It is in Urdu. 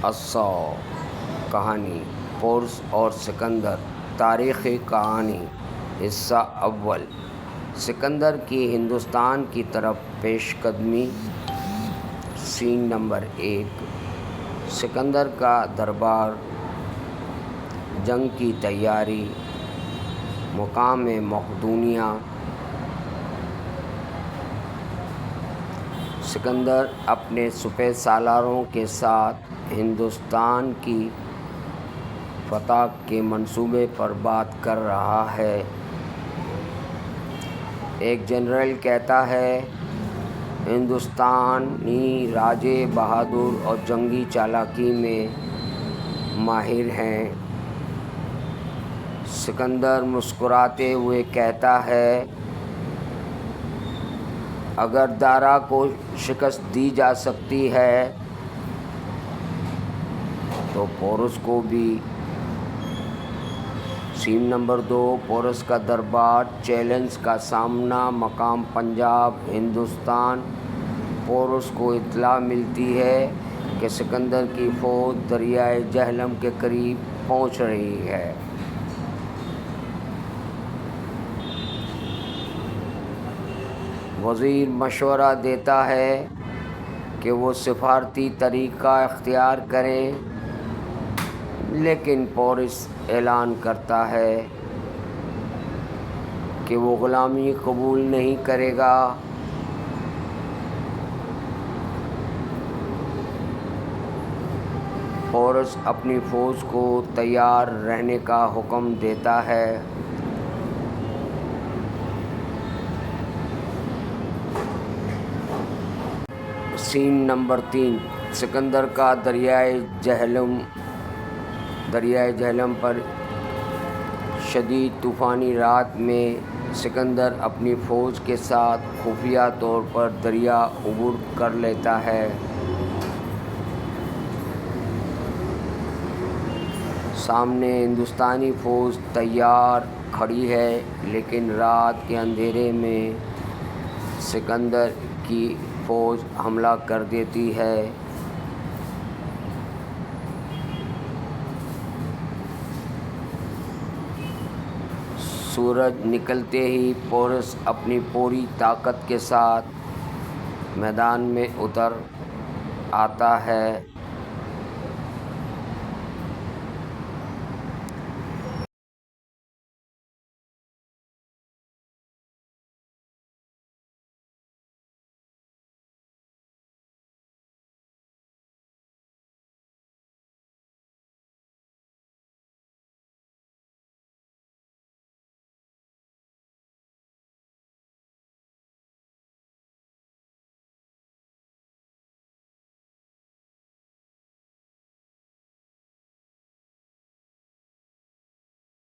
الصو کہانی پورس اور سکندر تاریخی کہانی حصہ اول سکندر کی ہندوستان کی طرف پیش قدمی سین نمبر 1 سکندر کا دربار جنگ کی تیاری مقام مقدونیہ سکندر اپنے سپہ سالاروں کے ساتھ ہندوستان کی فتح کے منصوبے پر بات کر رہا ہے۔ ایک جنرل کہتا ہے ہندوستانی راجے بہادر اور جنگی چالاکی میں ماہر ہیں۔ سکندر مسکراتے ہوئے کہتا ہے اگر دارا کو شکست دی جا سکتی ہے تو پورس کو بھی۔ سین نمبر 2 پورس کا دربار چیلنج کا سامنا مقام پنجاب ہندوستان پورس کو اطلاع ملتی ہے کہ سکندر کی فوج دریائے جہلم کے قریب پہنچ رہی ہے۔ وزیر مشورہ دیتا ہے کہ وہ سفارتی طریقہ اختیار کریں لیکن پورس اعلان کرتا ہے کہ وہ غلامی قبول نہیں کرے گا۔ پورس اپنی فوج کو تیار رہنے کا حکم دیتا ہے۔ سین نمبر 3 سکندر کا دریائے جہلم پر شدید طوفانی رات میں سکندر اپنی فوج کے ساتھ خفیہ طور پر دریا عبور کر لیتا ہے۔ سامنے ہندوستانی فوج تیار کھڑی ہے لیکن رات کے اندھیرے میں سکندر کی فوج حملہ کر دیتی ہے۔ سورج نکلتے ہی پورس اپنی پوری طاقت کے ساتھ میدان میں اتر آتا ہے۔